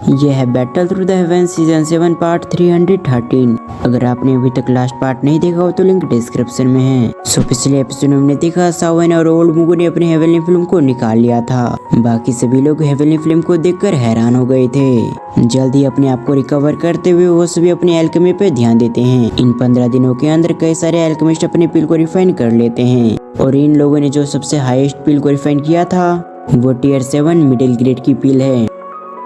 यह है battle through the haven season 7 part 313। अगर आपने अभी तक लास्ट पार्ट नहीं देखा हो तो लिंक डिस्क्रिप्शन में है। सो पिछले एपिसोड में हमने देखा सावन और ओल्ड मुगु ने अपनी हेवनली फिल्म को निकाल लिया था। बाकी सभी लोग हेवनली फिल्म को देखकर हैरान हो गए थे। जल्दी अपने आप को रिकवर करते हुए वो सभी अपनी एल्केमी पे ध्यान देते हैं। इन 15 दिनों के अंदर कई सारे एल्केमिस्ट अपने पिल को रिफाइन कर लेते हैं और इन लोगों ने जो सबसे हाईएस्ट पिल को रिफाइन किया था वो टियर 7 मिडिल ग्रेड की पिल है।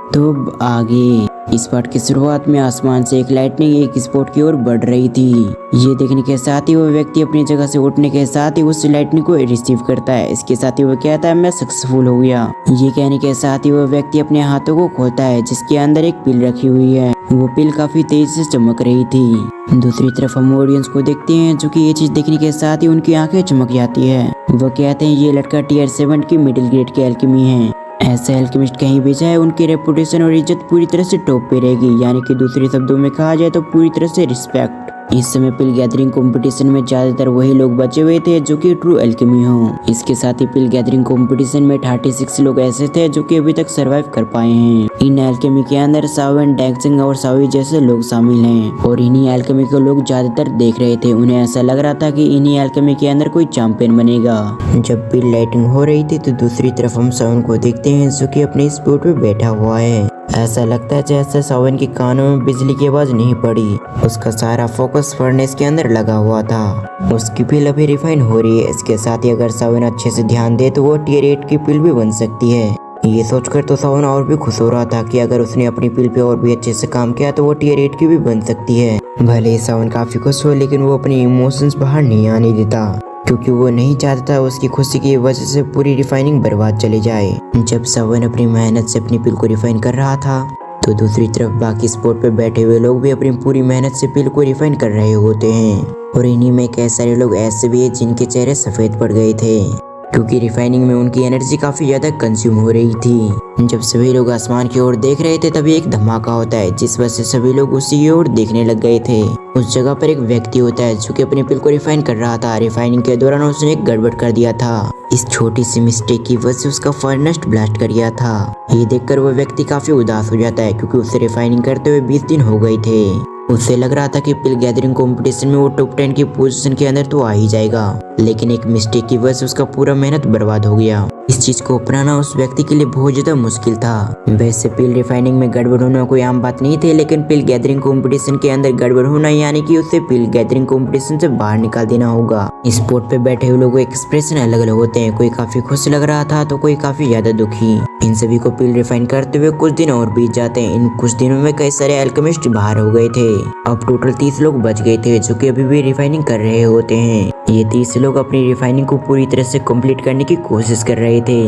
तो आगे इस पार्ट की शुरुआत में आसमान से एक लाइटनिंग एक स्पॉट की ओर बढ़ रही थी। ये देखने के साथ ही वो व्यक्ति अपनी जगह से उठने के साथ ही उस लाइटनिंग को रिसीव करता है। इसके साथ ही वो कहता है मैं सक्सेसफुल हो गया। ये कहने के साथ ही वो व्यक्ति अपने हाथों को खोलता है जिसके अंदर एक पिल रखी हुई है। वो पिल काफी तेज से चमक रही थी। दूसरी तरफ हम ऑडियंस को देखते हैं जो कि ये चीज देखने के साथ ही उनकी आंखें चमक जाती है। वो कहते हैं ये लड़का टियर 7 की मिडिल ग्रेड की एल्केमी है। ऐसे एल्केमिस्ट कहीं भी जाए उनकी रेपुटेशन और इज्जत पूरी तरह से टॉप पे रहेगी, यानी कि दूसरे शब्दों में कहा जाए तो पूरी तरह से रिस्पेक्ट। इस समय पिल गैदरिंग कंपटीशन में ज्यादातर वही लोग बचे हुए थे जो कि ट्रू एल्केमी हो। इसके साथ ही पिल गैदरिंग कंपटीशन में 36 लोग ऐसे थे जो कि अभी तक सरवाइव कर पाए हैं। इन एल्केमी के अंदर सावन, डैक्सिंग और सावी जैसे लोग शामिल हैं और इन्हीं एल्केमी को लोग ज्यादातर देख रहे थे। उन्हें ऐसा लग रहा था कि इन्हीं एल्केमी के अंदर कोई चैंपियन बनेगा। जब पिल लाइटिंग हो रही थी तो दूसरी तरफ हम सावन को देखते हैं जो कि अपने स्पॉट पे बैठा हुआ है। ऐसा लगता है जैसे सावन के कानों में बिजली की आवाज नहीं पड़ी। उसका सारा फोकस फर्नेस के अंदर लगा हुआ था। उसकी पिल अभी रिफाइन हो रही है। इसके साथ ही अगर सावन अच्छे से ध्यान दे तो वो टियर 8 की पिल भी बन सकती है। ये सोचकर तो सावन और भी खुश हो रहा था कि अगर उसने अपनी पिल पे और भी अच्छे से काम किया तो वो टियर 8 की भी बन सकती है। भले ही सावन काफी खुश हो लेकिन वो अपने इमोशंस बाहर नहीं आने देता क्योंकि वो नहीं चाहता उसकी खुशी की वजह से पूरी रिफाइनिंग बर्बाद चली जाए। जब सावन अपनी मेहनत से अपनी पिल को रिफाइन कर रहा था तो दूसरी तरफ बाकी स्पॉट पे बैठे हुए लोग भी अपनी पूरी मेहनत से पिल को रिफाइन कर रहे होते हैं और इन्हीं में कई सारे लोग ऐसे भी हैं जिनके चेहरे सफेद पड़ गए थे क्योंकि रिफाइनिंग में उनकी एनर्जी काफी ज्यादा कंज्यूम हो रही थी। जब सभी लोग आसमान की ओर देख रहे थे तभी एक धमाका होता है जिस वजह से सभी लोग उसी की ओर देखने लग गए थे। उस जगह पर एक व्यक्ति होता है जो कि अपनी पिल को रिफाइन कर रहा था। रिफाइनिंग के दौरान उसने एक गड़बड़ कर दिया था। इस छोटी सी मिस्टेक की वजह से उसका फर्नेस ब्लास्ट कर गया था। ये देखकर वो व्यक्ति काफी उदास हो जाता है क्योंकि उसे रिफाइनिंग करते हुए 20 दिन हो गए थे। उसे लग रहा था कि पिल गैदरिंग कंपटीशन में वो टॉप 10 की पोजीशन के अंदर तो आ ही जाएगा, लेकिन एक मिस्टेक की वजह से उसका पूरा मेहनत बर्बाद हो गया। इस चीज को अपनाना उस व्यक्ति के लिए बहुत ज्यादा मुश्किल था। वैसे पिल रिफाइनिंग में गड़बड़ होना कोई आम बात नहीं थी, लेकिन पिल गैदरिंग कंपटीशन के अंदर गड़बड़ होना यानी कि उसे पिल गैदरिंग कंपटीशन से बाहर निकाल देना होगा। इस स्पॉट पे बैठे हुए लोगों के एक्सप्रेशन अलग अलग होते हैं। कोई काफी खुश लग रहा था तो कोई काफी ज्यादा दुखी। इन सभी को पिल रिफाइन करते हुए कुछ दिन और बीत जाते हैं। इन कुछ दिनों में कई सारे एल्केमिस्ट बाहर हो गए थे। अब टोटल 30 लोग बच गए थे जो कि अभी भी रिफाइनिंग कर रहे होते हैं। ये 30 लोग अपनी रिफाइनिंग को पूरी तरह से कंप्लीट करने की कोशिश कर रहे थे।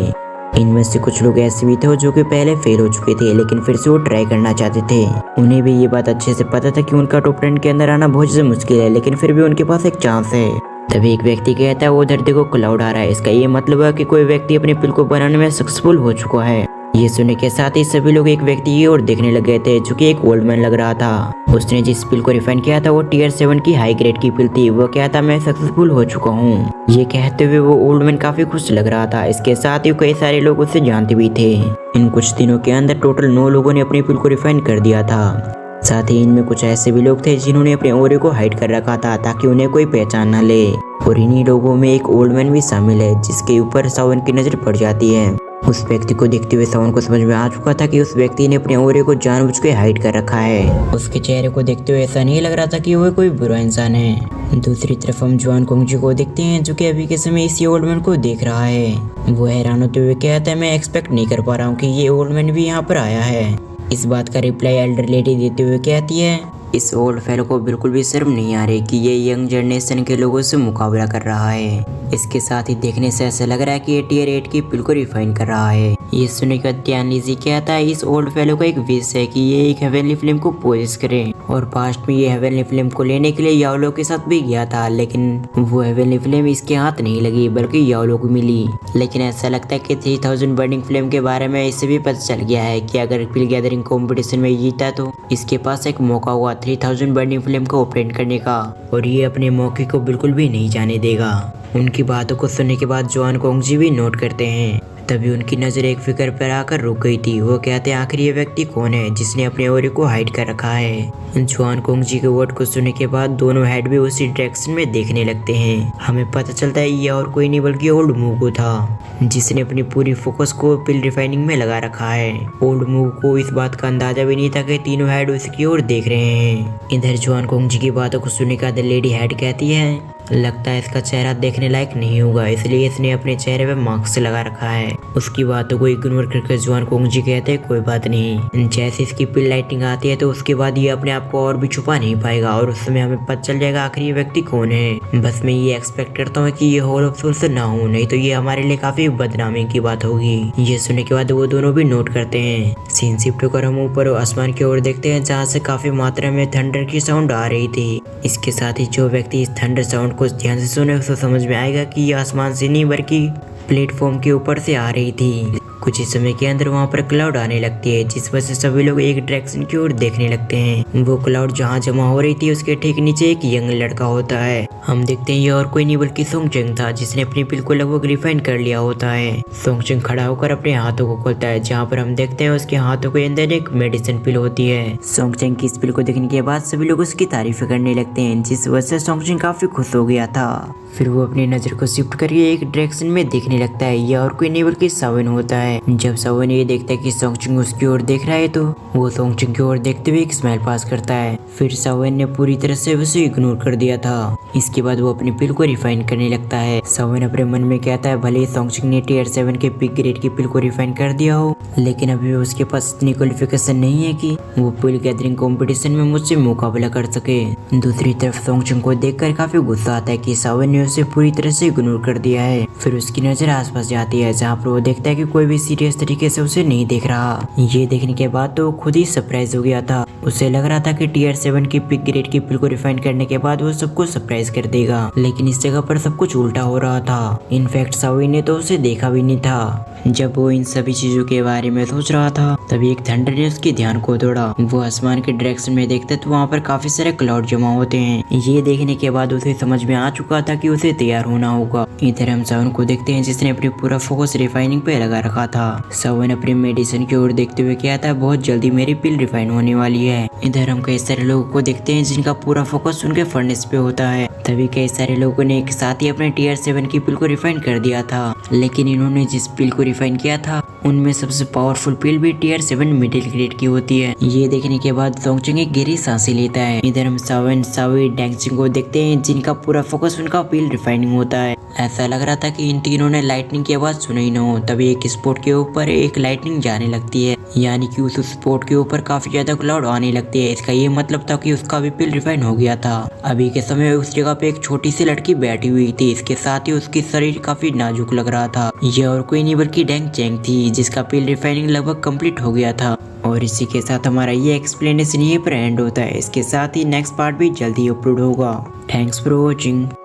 इनमें से कुछ लोग ऐसे भी थे जो कि पहले फेल हो चुके थे लेकिन फिर से वो ट्राई करना चाहते थे। उन्हें भी ये बात अच्छे से पता था कि उनका टॉप 10 के अंदर आना बहुत ज्यादा मुश्किल है, लेकिन फिर भी उनके पास एक चांस है। तभी एक व्यक्ति कहता है वो धरती को क्लाउड आ रहा है। इसका ये मतलब है कि कोई व्यक्ति अपने पिल को बनाने में सक्सेसफुल हो चुका है। ये सुनने के साथ ही सभी लोग एक व्यक्ति की ओर देखने लग गए थे जो कि एक ओल्ड मैन लग रहा था। उसने जिस पिल को रिफाइन किया था वो टियर 7 की हाई ग्रेड की पिल थी। वो कहता मैं सक्सेसफुल हो चुका हूँ। ये कहते हुए वो ओल्ड मैन काफी खुश लग रहा था। इसके साथ ही कई सारे लोग उसे जानते भी थे। इन कुछ दिनों के अंदर टोटल 9 लोगों ने अपनी पिल को रिफाइन कर दिया था। साथ ही इनमें कुछ ऐसे भी लोग थे जिन्होंने अपने ओरे को हाइड कर रखा था ताकि उन्हें कोई पहचान न ले। और इन्हीं लोगों में एक ओल्ड मैन भी शामिल है जिसके ऊपर सावन की नजर पड़ जाती है। उस व्यक्ति को देखते हुए सावन को समझ में आ चुका था कि उस व्यक्ति ने अपने ओरे को जानबूझ के हाइड कर रखा है। उसके चेहरे को देखते हुए ऐसा नहीं लग रहा था कि वह कोई बुरा इंसान है। दूसरी तरफ हम जुआन कोंगजी को देखते हैं जो कि अभी के समय इसी ओल्ड मैन को देख रहा है। वो हैरान होते हुए कहता है मैं एक्सपेक्ट नहीं कर पा रहा हूँ कि ये ओल्ड मैन भी यहाँ पर आया है। इस बात का रिप्लाई एल्डर लेडी देते हुए कहती है इस ओल्ड फेलो को बिल्कुल भी शर्म नहीं आ रही कि ये यंग जनरेशन के लोगों से मुकाबला कर रहा है। इसके साथ ही देखने से ऐसा लग रहा है कि ये टियर 8 की पिल को रिफाइन कर रहा है। ये सुनने का ध्यान लीजिए कहता है इस ओल्ड फेलो का एक विश है कि ये एक हेवनली फिल्म को पोजेस करे और पास्ट में ये हेवनली फिल्म को लेने के लिए याओलो के साथ भी गया था, लेकिन वो हेवनली फिल्म इसके हाथ नहीं लगी बल्कि याओलो को मिली। लेकिन ऐसा लगता है कि 3000 बर्निंग फिल्म के बारे में इससे भी पता चल गया है कि अगर पिल गैदरिंग कॉम्पिटिशन में जीता तो इसके पास एक मौका हुआ 3000 बर्निंग फिल्म को ओपन करने का और ये अपने मौके को बिल्कुल भी नहीं जाने देगा। उनकी बातों को सुनने के बाद जुआन कोंगजी भी नोट करते हैं तभी उनकी नजर एक फिगर पर आकर रुक गई थी। वो कहते हैं आखिर ये व्यक्ति कौन है जिसने अपने ओरे को हाइड कर रखा है। जुआन कोंग जी के वर्ड को सुनने के बाद दोनों हेड भी उसी डायरेक्शन में देखने लगते हैं। हमें पता चलता है ये और कोई नहीं बल्कि ओल्ड मूगो था, जिसने अपनी पूरी फोकस को पिल रिफाइनिंग में लगा रखा है। ओल्ड मूगो को इस बात का अंदाजा भी नहीं था कि तीनों हेड उसकी ओर देख रहे हैं। इधर जुआन कोंग जी की बातों को सुनने का लेडी हेड कहती है लगता है इसका चेहरा देखने लायक नहीं होगा, इसलिए इसने अपने चेहरे पे मास्क लगा रखा है। उसकी बातों को इग्नोर करके जुआन कोंग जी कहते हैं कोई बात नहीं, जैसे इसकी पिल लाइटिंग आती है तो उसके बाद ये अपने आप को और भी छुपा नहीं पाएगा और उस समय हमें पता चल जाएगा आखिर ये व्यक्ति कौन है। बस मैं ये एक्सपेक्ट करता हूँ कि ये हॉल ऑफ सोल्स ना हो, नहीं तो ये हमारे लिए काफी बदनामी की बात होगी। ये सुनने के बाद वो दोनों भी नोट करते हैं। सीन शिफ्ट होकर हम ऊपर आसमान की ओर देखते हैं जहाँ से काफी मात्रा में थंडर की साउंड आ रही थी। इसके साथ ही जो व्यक्ति इस थंडर साउंड को ध्यान से सुने उसे समझ में आएगा कि ये आसमान से नहीं बल्कि प्लेटफॉर्म के ऊपर से आ रही थी। कुछ ही समय के अंदर वहाँ पर क्लाउड आने लगती है, जिस वजह से सभी लोग एक डायरेक्शन की ओर देखने लगते हैं। वो क्लाउड जहाँ जमा हो रही थी उसके ठीक नीचे एक यंग लड़का होता है। हम देखते हैं ये और कोई नहीं बल्कि सोंगचेंग था, जिसने अपनी पिल को लगभग रिफाइन कर लिया होता है। सोंगचेंग खड़ा होकर अपने हाथों को खोलता है, जहाँ पर हम देखते हैं उसके हाथों के अंदर एक मेडिसिन पिल होती है। सोंगचेंग की इस पिल को देखने के बाद सभी लोग उसकी तारीफ करने लगते हैं, जिस वजह से सोंगचेंग काफी खुश हो गया था। फिर वो अपनी नजर को शिफ्ट करके एक डायरेक्शन में देखने लगता है। यह और कोई नहीं बल्कि सावन होता है। जब सावन ये देखता है कि सोंगचेंग उसकी ओर देख रहा है तो वो सोंगचेंग की ओर देखते हुए एक स्माइल पास करता है। फिर सावन ने पूरी तरह से उसे इग्नोर कर दिया था। इसके बाद वो अपनी पिल को रिफाइन करने लगता है। सावन अपने मन में कहता है भले ही सोंगचेंग ने टियर 7 के पिक ग्रेड की पिल को रिफाइन कर दिया हो, लेकिन अभी उसके पास इतनी क्वालिफिकेशन नहीं है कि वो पिल गैदरिंग कंपटीशन में मुझसे मुकाबला कर सके। दूसरी तरफ सोंगचेंग को देखकर काफी गुस्सा आता है कि सावन ने उसे पूरी तरह से इग्नोर कर दिया है। फिर उसकी नजर आसपास जाती है, जहाँ पर वो देखता है कि कोई भी सीरियस तरीके से उसे नहीं देख रहा। ये देखने के बाद तो खुद ही सरप्राइज हो गया था। उसे लग रहा था कि टियर 7 की पिक ग्रेड की पिल को रिफाइन करने के बाद वो सबको सरप्राइज कर देगा, लेकिन इस जगह पर सब कुछ उल्टा हो रहा था। इनफैक्ट सावी ने तो उसे देखा भी नहीं था। जब वो इन सभी चीजों के बारे में सोच रहा था तभी एक थंडर ने उसके ध्यान को तोड़ा। वो आसमान के डायरेक्शन में देखते तो वहाँ पर काफी सारे क्लाउड जमा होते हैं। ये देखने के बाद उसे समझ में आ चुका था कि उसे तैयार होना होगा। इधर हम सावन को देखते हैं जिसने अपनी पूरा फोकस रिफाइनिंग पे लगा रखा था। सावन अपने मेडिसिन की ओर देखते हुए कहता है बहुत जल्दी मेरी पिल रिफाइन होने वाली है। इधर हम कई सारे लोगों को देखते हैं जिनका पूरा फोकस उनके फर्नेस पे होता है। तभी कई सारे लोगों ने एक साथ ही अपने टियर 7 की पिल को रिफाइन कर दिया था, लेकिन इन्होंने जिस पिल को रिफाइन किया था उनमें सबसे पावरफुल पिल भी टियर 7 मिडिल ग्रेड की होती है। ये देखने के बाद सोंगचेंग एक गहरी सांसें लेता है। इधर हम सावन, सावी, डैंगचिंग को देखते हैं जिनका पूरा फोकस उनका पिल रिफाइनिंग होता है। ऐसा लग रहा था कि इन तीनों ने लाइटनिंग की आवाज सुनी ही न हो। तभी एक स्पॉट के ऊपर एक लाइटनिंग जाने लगती है, यानी कि उस स्पॉट के ऊपर काफी ज्यादा क्लाउड आने लगती है। इसका ये मतलब था कि उसका भी पिल रिफाइन हो गया था। अभी के समय उस जगह पे एक छोटी सी लड़की बैठी हुई थी। इसके साथ ही उसकी शरीर काफी नाजुक लग रहा था। यह और कोई नहीं बल्कि डैंगचेंग थी, जिसका पिल रिफाइनिंग लगभग कंप्लीट हो गया था। और इसी के साथ हमारा ये एक्सप्लेनेशन यहीं पर एंड होता है। इसके साथ ही नेक्स्ट पार्ट भी जल्दी अपलोड होगा। Thanks for watching.